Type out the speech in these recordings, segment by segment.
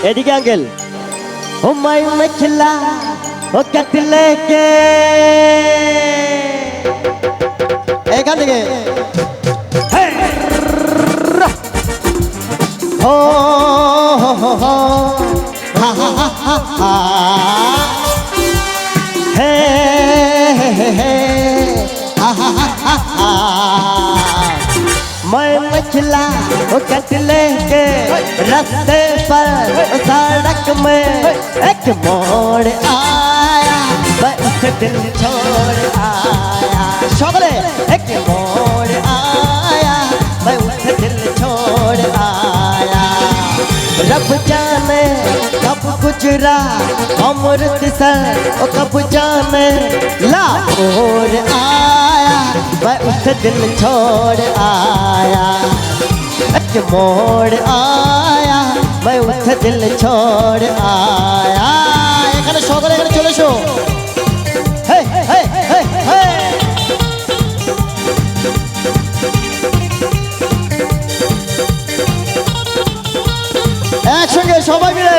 এদিকে আঙ্কেল ও মাই মেখলা ও কাটলে কে এখান থেকে হো হো হো হা হা হা হা হে হে হে হা হা হা হা मैं मछला वो कटले के रास्ते पर सड़क में एक मोड़ आया मैं उस दिल छोड़ आया शोगले एक मोड़ आया मैं उस दिल छोड़ आया रब जाने कब गुजरा अमृतसर ओ कब जाने लाहौर आया मैं उस दिल छोड़ आया एक मोड़ आया मैं उस दिल छोड़ आया এখানে সকলে এখানে চলে এসো হে হে হে হে একসঙ্গে সবাই মিলে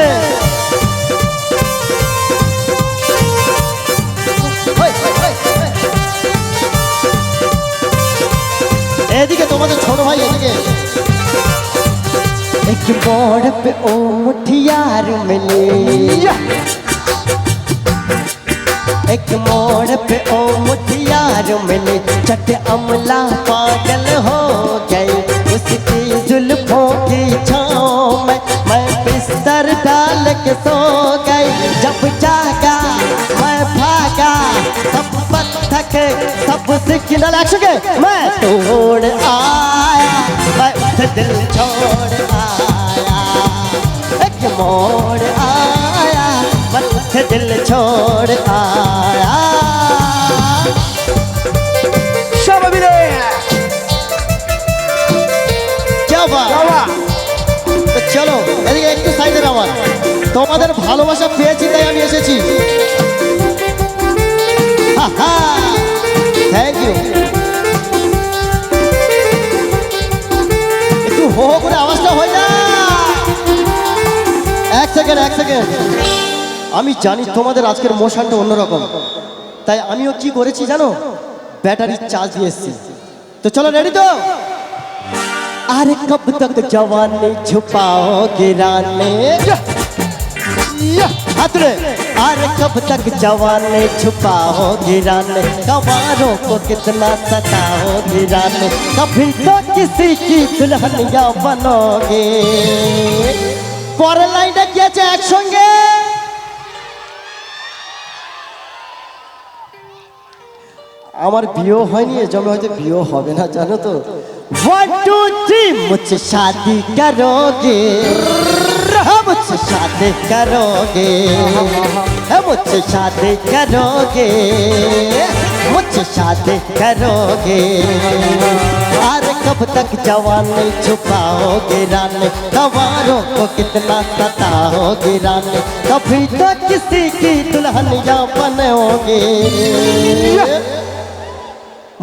এদিকে তোমাদের ছোট ভাই এদিকে एक मोड़ पे ओ मुठियार मिले एक मोड़ पे ओ मुठियार मिले चट अमला पागल हो गई उसकी जुल्फों की छाँव में मैं बिस्तर डाल के सो गई जब जागा मैं भागा सब पत्थर सब सिग्नल एक्शन मैं तोड़ आया मैं उस दिल छोड़ आया एक मोड़ आया मैं उस दिल छोड़ आया সবাই মিলে क्या बात তো চলো এদিকে একটু সাইডে নামান তোমাদের ভালোবাসা পেয়েছি তাই আমি এসেছি থ্যাংক ইউ একটু হো হো করে আওয়াজটা হয়ে যা এক সেকেন্ড আমি জানি তোমাদের আজকের মোশনটা অন্যরকম তাই আমিও কি করেছি জানো ব্যাটারি চার্জ দিয়ে এসেছি তো চলো রেডি তো अरे कब तक जवानी छुपाओगे राने हाथरे अरे कब तक जवानी छुपाओगे राने गवारों को कितना सताओगे राने कभी तो किसी की दुल्हनिया बनोगे परेर लाइनটা কি আছে একসঙ্গে আমার বিয়ে হয়নি এজন্য হয়তো বিয়ে হবে না জানো তো 1 2 3 मुझसे शादी करोगे मुझसे शादी करोगे मुझसे शादी करोगे मुझसे शादी करोगे अरे कब तक जवानी छुपाओगे रानी गवारों को कितना सताओगे रानी कभी तो किसी की दुल्हनिया बनोगे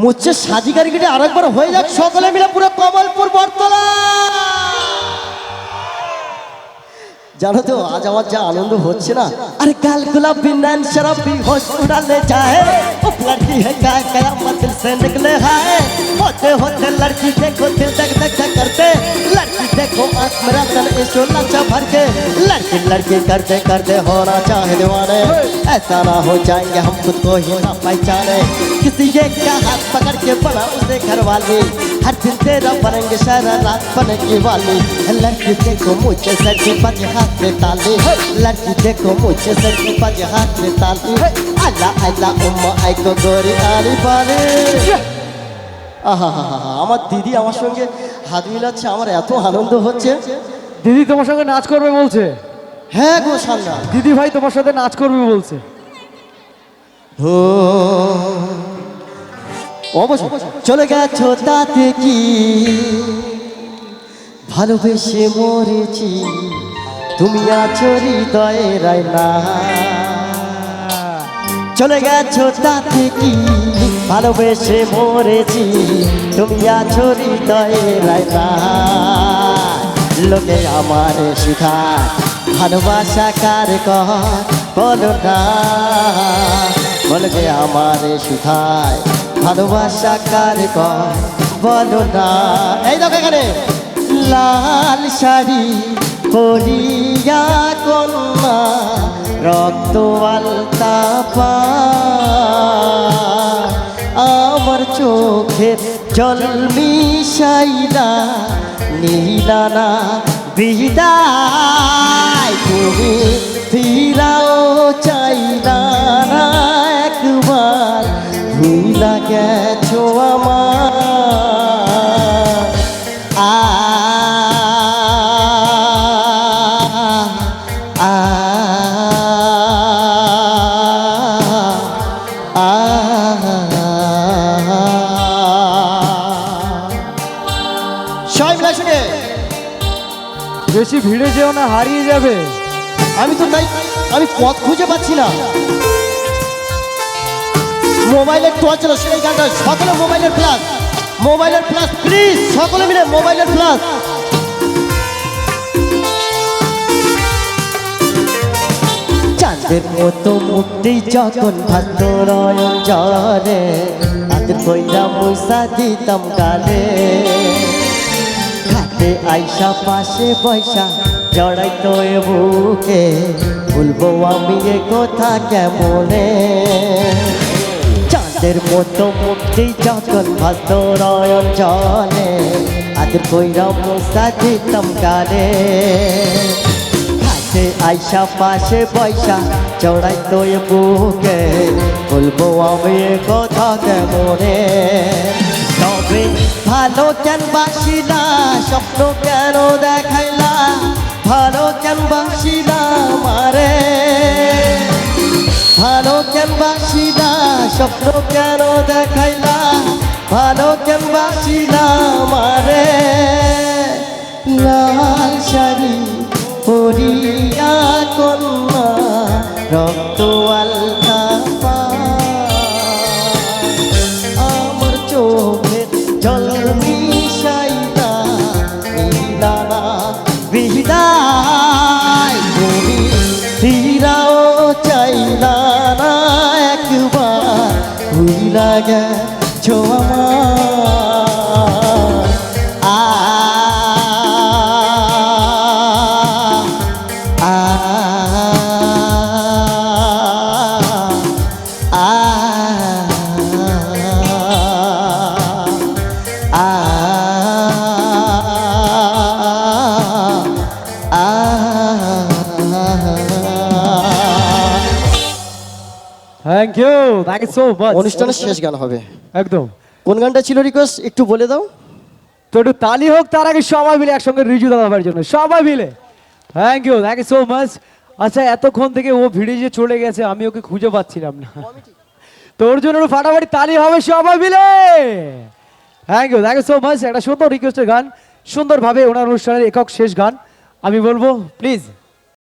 मुझसे शादी करके आरेकबार हो जाक सकले मिले पुरो कमलपुर बरतला जानो तो आज আমার যা আনন্দ হচ্ছে না अरे गाल गुलाबी नैन शराबी होश उड़ा ले जाए वो लड़की है क्या कयामत दिल से निकले है होते होते लड़की देखो दिल धक धक करते लड़की देखो आँख मेरा तन इशोला चा भर के लड़की लड़की करते करते होना चाहे दीवाने ऐसा ना हो जाएंगे हम खुद को ही ना पहचाने किसी एक का हाथ पकड़ के बना उसे घर वाली हर दिन तेरा बनेंगे शहर रात बनेगी वाली लड़की देखो मुझे सर के बजे हाथ में ताली लड़की देखो मुझे सर के बजे हाथ में ताली अल्लाह अल्लाह उम्मा आई को गोरी आली पाले आहा আমার দিদি আমার সঙ্গে হাত মিলাচ্ছে আমার এত আনন্দ হচ্ছে দিদি তোমার সঙ্গে নাচ করবে বলছে হ্যাঁ গো সান্না দিদি ভাই তোমার সাথে নাচ করবে বলছে हो অবশ্যই চলে গেছো তাতে কি ভালোবেসে মরেছি তুমি আছো হৃদয়ের আয়না চলে গেছো তাতে কি ভালোবেসে মরেছি তুমি আছো হৃদয়ের আয়না লোকে আমারে শিখায় ভালোবাসা কার কর বলো না, বলবে আমারে সুধায় ভালোবাসা কার কর বলো না। এই দেখো এখানে লাল শাড়ি পরিয়া কন্যা রক্ত আলতা পা, আমার চোখের জল মিশাইলা নীলানা বিদায়, তুমি ফিরাও চাইলা না একবার, ভুলা গেছো আমার। আ আ আ সবাই মিলে শুনে বেশি ভিড়ে যেও না, হারিয়ে যাবে। আমি তো তাই, আমি পথ খুঁজে পাচ্ছি না। মোবাইলের টর্চ হলো সেই গানটা, সকলে মোবাইলের প্লাস, মোবাইলের প্লাস প্লিজ, সকলে মিলে মোবাইলের প্লাস। চাঁদের মতো মুক্তি যখন ভাত নয়ন জলে, হাতের কইরা মুসা দিতাম গালে, ঘাটে আইসা পাশে বৈশা জড়াই তো এ বুকে, বলবো আমি এ কথা কেমনে। চাঁদের মতো মুক্তি যখন ভাত নয়ন জলে, হাতের কইরা মুসা দিতাম গালে, ঘাটে আইসা পাশে বৈশা জড়াই তো এ বুকে, বলবো আমি এ কথা কেমনে। তবে ভালো কেন বাসিলা, স্বপ্ন কেন দেখাইলা, ভালো কেন বাসিলা মারে, ভালো কেন বাসিলা, স্বপ্ন কেন দেখাইলা, ভালো কেন বাসিলা মারে। লাল শাড়ি পরিয়া কন্যা রক্ত আলতা পা, আমার চোখের জল মিশাইলা নীলানা বিদায়, তুমি ফিরাও চাইলা না একবার, ভুলা গেছো আমার। আ আ আ থ্যাংক ইউ সো মাচ। অনুষ্ঠানের শেষ গান হবে, একদম। কোন গানটা ছিল রিকোয়েস্ট একটু বলে দাও। তো একটু তালি হোক তার আগে সবাই মিলে একসঙ্গে রিজু দাদাভাইয়ের জন্য, সবাই মিলে থ্যাংক ইউ সো মাচ। আচ্ছা এতক্ষণ থেকে ও ভিড়ে যে চলে গেছে, আমি ওকে খুঁজে পাচ্ছিলাম না, তোর জন্য একটু ফাটাফাটি তালি হবে সবাই মিলে। Thank you so much. একটা সুন্দর রিকোয়েস্টের গান, সুন্দরভাবে ওনার অনুষ্ঠানের একক শেষ গান আমি বলবো প্লিজ